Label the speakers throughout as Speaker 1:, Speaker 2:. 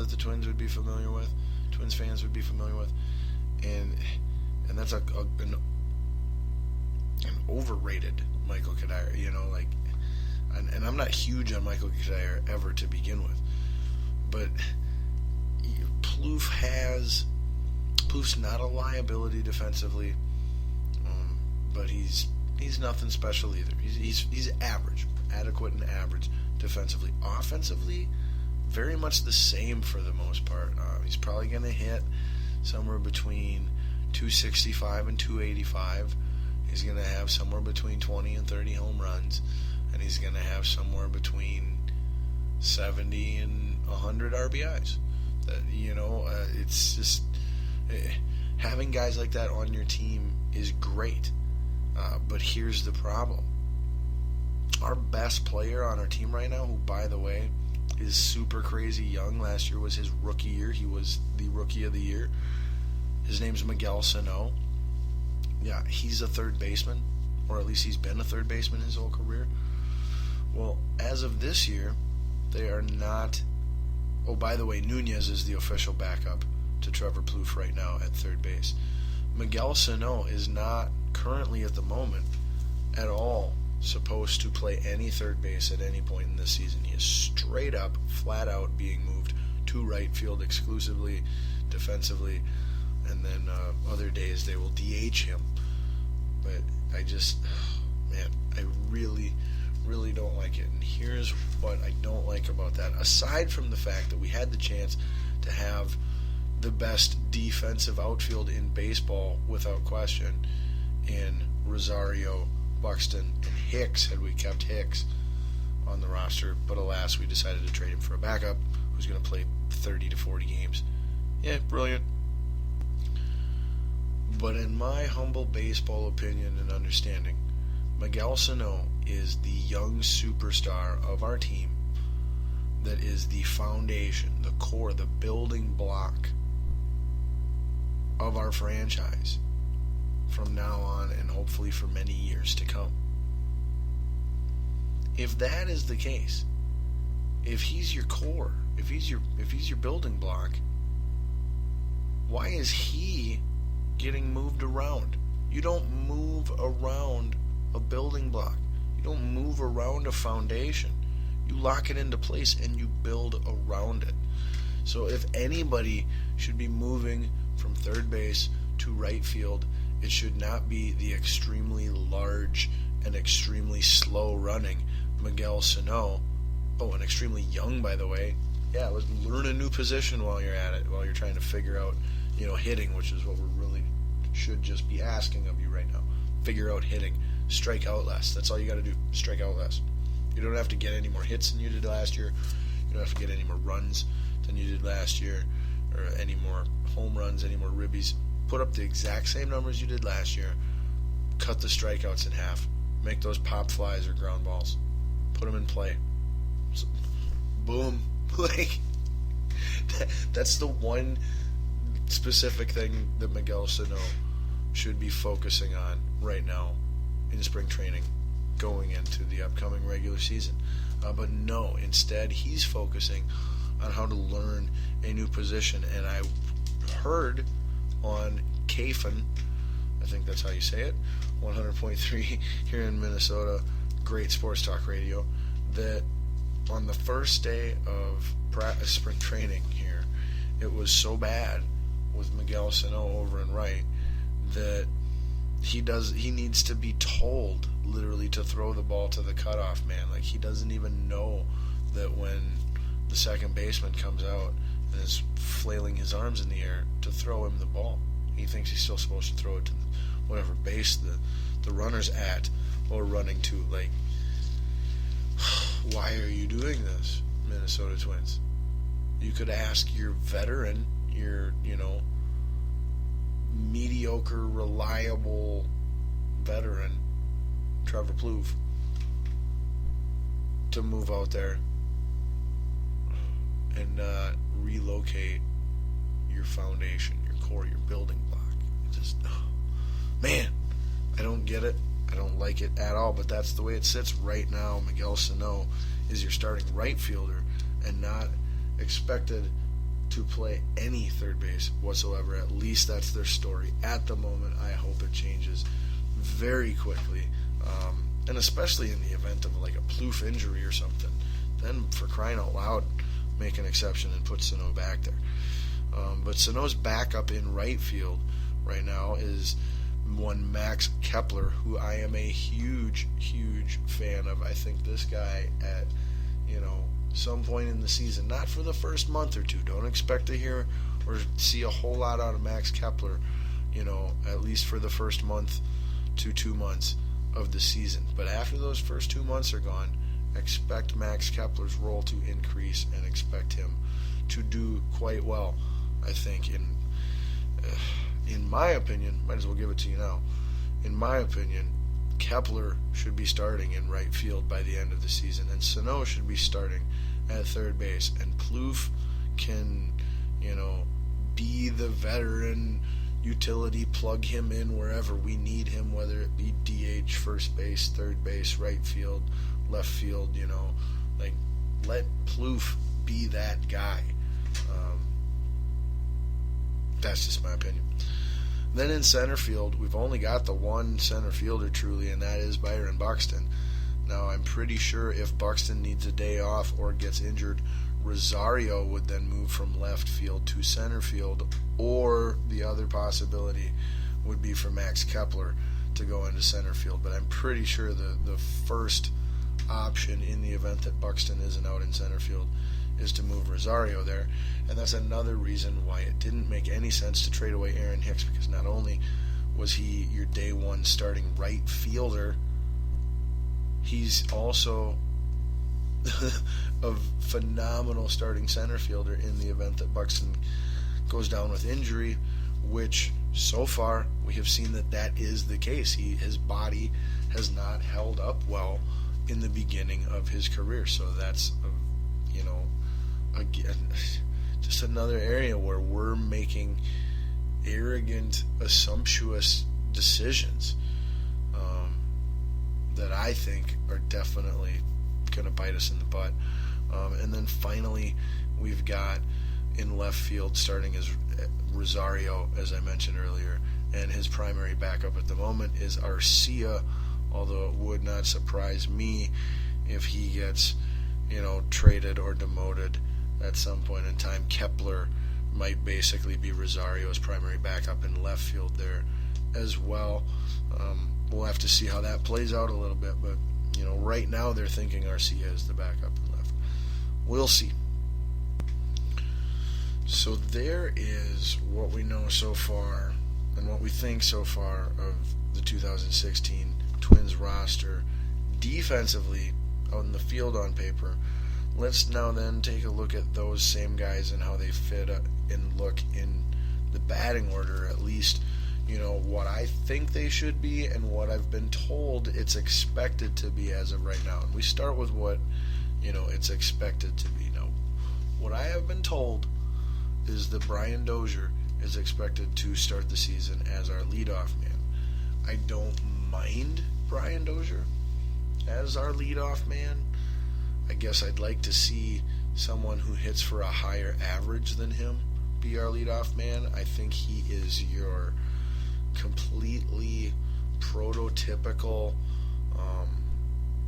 Speaker 1: that the Twins would be familiar with, Twins fans would be familiar with, and that's an overrated Michael Kadire. And I'm not huge on Michael Kadire ever to begin with, but Plouffe's not a liability defensively, but he's nothing special either. He's average, adequate and average defensively. Offensively, very much the same for the most part. He's probably going to hit somewhere between 265 and 285. He's going to have somewhere between 20 and 30 home runs, and he's going to have somewhere between 70 and 100 RBIs. It's just having guys like that on your team is great. But here's the problem. Our best player on our team right now, who, by the way, is super crazy young. Last year was his rookie year. He was the rookie of the year. His name's Miguel Sano. Yeah, he's a third baseman, or at least he's been a third baseman his whole career. Well, as of this year, they are not... Oh, by the way, Nunez is the official backup to Trevor Plouffe right now at third base. Miguel Sano is not currently at the moment at all supposed to play any third base at any point in this season. He is straight up, flat out being moved to right field exclusively, defensively, and then other days they will DH him. But I really, really don't like it. And here's what I don't like about that. Aside from the fact that we had the chance to have the best defensive outfield in baseball without question in Rosario, Buxton, and Hicks, had we kept Hicks on the roster. But alas, we decided to trade him for a backup who's going to play 30 to 40 games. Yeah, brilliant. But in my humble baseball opinion and understanding, Miguel Sano is the young superstar of our team that is the foundation, the core, the building block of our franchise from now on and hopefully for many years to come. If that is the case, if he's your core, if he's your building block, why is he getting moved around? You don't move around a building block. You don't move around a foundation. You lock it into place and you build around it. So if anybody should be moving from third base to right field, it should not be the extremely large and extremely slow running Miguel Sano. Oh, and extremely young, by the way. Yeah, learn a new position while you're at it, while you're trying to figure out, hitting, which is what we really should just be asking of you right now. Figure out hitting. Strike out less. That's all you got to do. Strike out less. You don't have to get any more hits than you did last year. You don't have to get any more runs than you did last year, or any more home runs, any more ribbies. Put up the exact same numbers you did last year. Cut the strikeouts in half. Make those pop flies or ground balls. Put them in play. So, boom. That's the one specific thing that Miguel Sano should be focusing on right now in spring training going into the upcoming regular season. But no, instead he's focusing on how to learn a new position. And I heard on KFN, I think that's how you say it, 100.3 here in Minnesota, great sports talk radio, that on the first day of spring training here, it was so bad with Miguel Sano over and right that he needs to be told literally to throw the ball to the cutoff man. Like, he doesn't even know that when the second baseman comes out and is flailing his arms in the air to throw him the ball. He thinks he's still supposed to throw it to whatever base the runner's at or running to. Like, why are you doing this, Minnesota Twins? You could ask your veteran, your, mediocre, reliable veteran, Trevor Plouffe, to move out there and relocate your foundation, your core, your building block. Just, man, I don't get it. I don't like it at all, but that's the way it sits right now. Miguel Sano is your starting right fielder and not expected to play any third base whatsoever. At least that's their story at the moment. I hope it changes very quickly, and especially in the event of like a Plouffe injury or something. Then, for crying out loud, make an exception and put Sano back there. But Sano's backup in right field right now is one Max Kepler, who I am a huge, huge fan of. I think this guy at, some point in the season, not for the first month or two, don't expect to hear or see a whole lot out of Max Kepler, at least for the first month to 2 months of the season. But after those first 2 months are gone, expect Max Kepler's role to increase and expect him to do quite well. I think, in my opinion, might as well give it to you now. In my opinion, Kepler should be starting in right field by the end of the season, and Sano should be starting at third base. And Plouffe can, be the veteran utility, plug him in wherever we need him, whether it be DH, first base, third base, right field, left field. Let Plouffe be that guy. That's just my opinion. Then in center field, we've only got the one center fielder truly, and that is Byron Buxton. Now, I'm pretty sure if Buxton needs a day off or gets injured, Rosario would then move from left field to center field, or the other possibility would be for Max Kepler to go into center field. But I'm pretty sure the first option in the event that Buxton isn't out in center field is to move Rosario there. And that's another reason why it didn't make any sense to trade away Aaron Hicks, because not only was he your day one starting right fielder, he's also a phenomenal starting center fielder in the event that Buxton goes down with injury, which so far we have seen that is the case. His body has not held up well in the beginning of his career. So that's, again, just another area where we're making arrogant, assumptuous decisions that I think are definitely going to bite us in the butt. And then finally, we've got in left field starting as Rosario, as I mentioned earlier, and his primary backup at the moment is Arcia, although it would not surprise me if he gets, traded or demoted at some point in time. Kepler might basically be Rosario's primary backup in left field there as well. We'll have to see how that plays out a little bit, but right now they're thinking Arcia is the backup in left. We'll see. So there is what we know so far and what we think so far of the 2016 Twins roster defensively out in the field on paper. Let's now then take a look at those same guys and how they fit and look in the batting order, at least, what I think they should be and what I've been told it's expected to be as of right now. And we start with what, it's expected to be. Now, what I have been told is that Brian Dozier is expected to start the season as our leadoff man. I don't mind Brian Dozier as our leadoff man. I guess I'd like to see someone who hits for a higher average than him be our leadoff man. I think he is your completely prototypical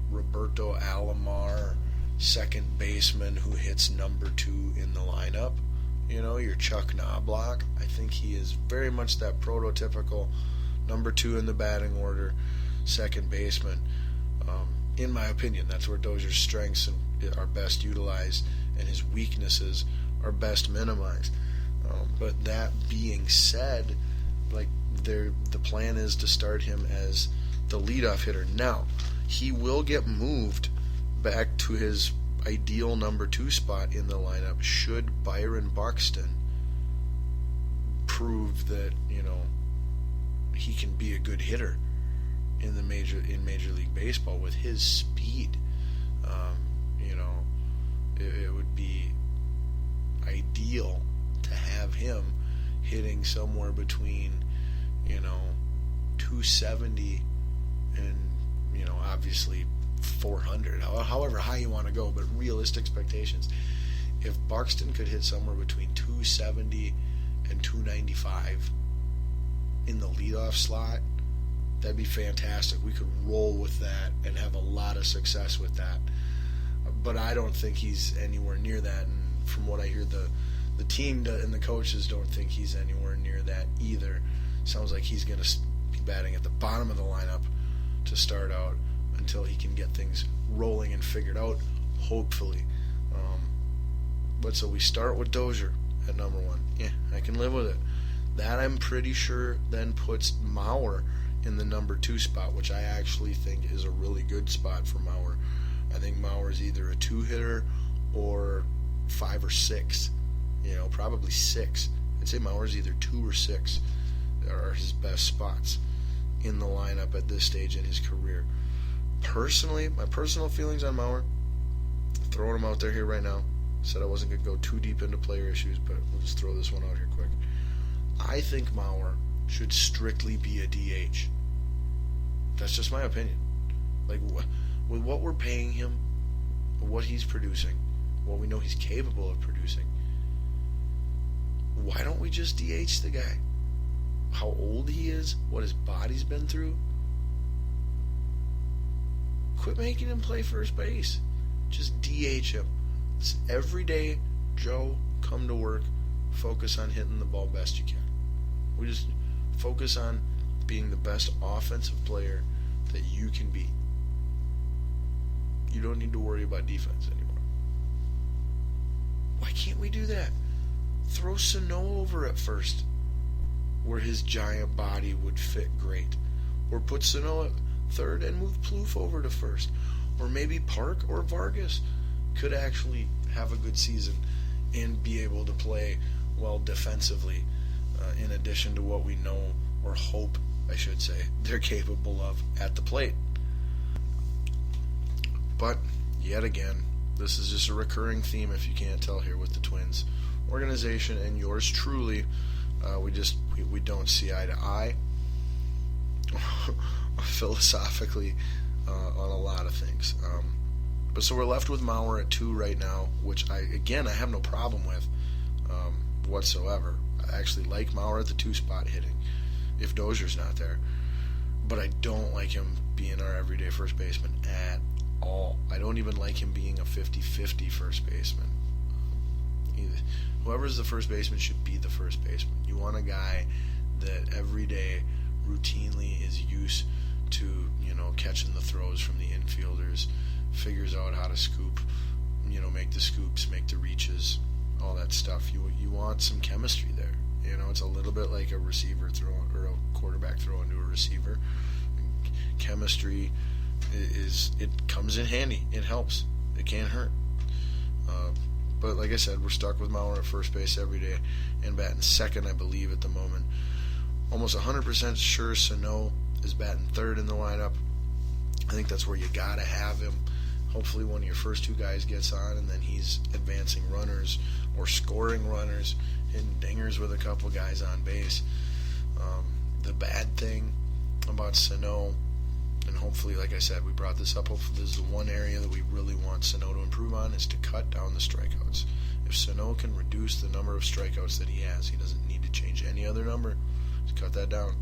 Speaker 1: Roberto Alomar second baseman who hits number 2 in the lineup. Your Chuck Knobloch. I think he is very much that prototypical number 2 in the batting order second baseman. In my opinion, that's where Dozier's strengths are best utilized and his weaknesses are best minimized. But that being said, the plan is to start him as the leadoff hitter. Now, he will get moved back to his ideal number 2 spot in the lineup should Byron Buxton prove that he can be a good hitter in Major League Baseball with his speed. It would be ideal to have him hitting somewhere between 270 and obviously 400, however high you want to go, but realistic expectations. if Buxton could hit somewhere between 270 and 295 in the leadoff slot, that'd be fantastic. We could roll with that and have a lot of success with that. But I don't think he's anywhere near that, and from what I hear, the team and the coaches don't think he's anywhere near that either. Sounds like he's going to be batting at the bottom of the lineup to start out until he can get things rolling and figured out, hopefully. But so we start with Dozier at number 1. Yeah, I can live with it. That I'm pretty sure then puts Mauer in the number 2 spot, which I actually think is a really good spot for Mauer. I think Mauer is either a 2-hitter or 5 or 6. Probably 6. I'd say Mauer is either 2 or 6 are his best spots in the lineup at this stage in his career. Personally, my personal feelings on Mauer, throwing him out there here right now. Said I wasn't going to go too deep into player issues, but we'll just throw this one out here quick. I think Mauer should strictly be a DH. That's just my opinion. Like, with what we're paying him, what he's producing, what we know he's capable of producing, why don't we just DH the guy? How old he is, what his body's been through. Quit making him play first base. Just DH him. It's every day, Joe, come to work, focus on hitting the ball best you can. We just focus on being the best offensive player that you can be. You don't need to worry about defense anymore. Why can't we do that? Throw Sano over at first, where his giant body would fit great. Or put Sano at third and move Plouffe over to first. Or maybe Park or Vargas could actually have a good season and be able to play well defensively, in addition to what we know, or hope, I should say, they're capable of at the plate. But, yet again, this is just a recurring theme, if you can't tell here, with the Twins organization and yours truly. We don't see eye to eye philosophically on a lot of things. But so we're left with Mauer at 2 right now, which I have no problem with whatsoever. I actually like Mauer at the 2 spot hitting if Dozier's not there. But I don't like him being our everyday first baseman at all. I don't even like him being a 50-50 first baseman. Whoever's the first baseman should be the first baseman. You want a guy that every day routinely is used to, catching the throws from the infielders, figures out how to scoop, make the scoops, make the reaches, all that stuff. You want some chemistry there. It's a little bit like a receiver throwing or a quarterback throwing to a receiver. Chemistry it comes in handy. It helps. It can't hurt. But like I said, we're stuck with Mauer at first base every day and batting second, I believe, at the moment. Almost 100% sure Sano is batting third in the lineup. I think that's where you got to have him. Hopefully one of your first 2 guys gets on, and then he's advancing runners or scoring runners, hitting dingers with a couple guys on base. The bad thing about Sano, and hopefully, like I said, we brought this up, hopefully this is the one area that we really want Sano to improve on, is to cut down the strikeouts. If Sano can reduce the number of strikeouts that he has, he doesn't need to change any other number. Just cut that down.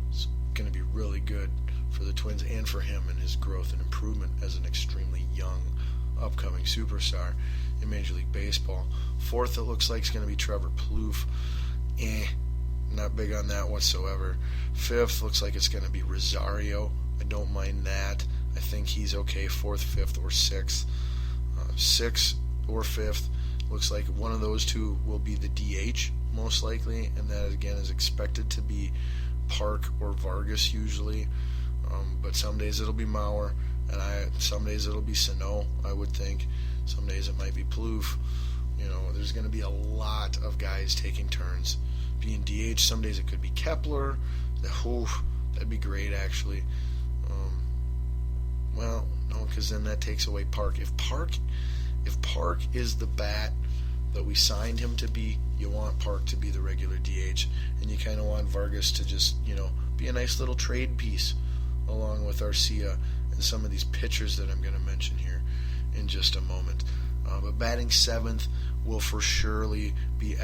Speaker 1: It's going to be really good for the Twins and for him and his growth and improvement as an extremely young, upcoming superstar in Major League Baseball. 4th, it looks like, is going to be Trevor Plouffe. Not big on that whatsoever. 5th, looks like it's going to be Rosario. I don't mind that. I think he's okay 4th, 5th, or 6th. 6th or 5th, looks like one of those 2 will be the DH, most likely, and that, again, is expected to be Park or Vargas usually. But some days it'll be Mauer, and some days it'll be Sano, I would think. Some days it might be Plouffe. There's going to be a lot of guys taking turns being DH. Some days it could be Kepler. That'd be great, actually. Well, no, because then that takes away Park. If Park is the bat that we signed him to be, you want Park to be the regular DH, and you kind of want Vargas to just, be a nice little trade piece along with Arcia and some of these pitchers that I'm going to mention here in just a moment. But batting 7th, will for surely be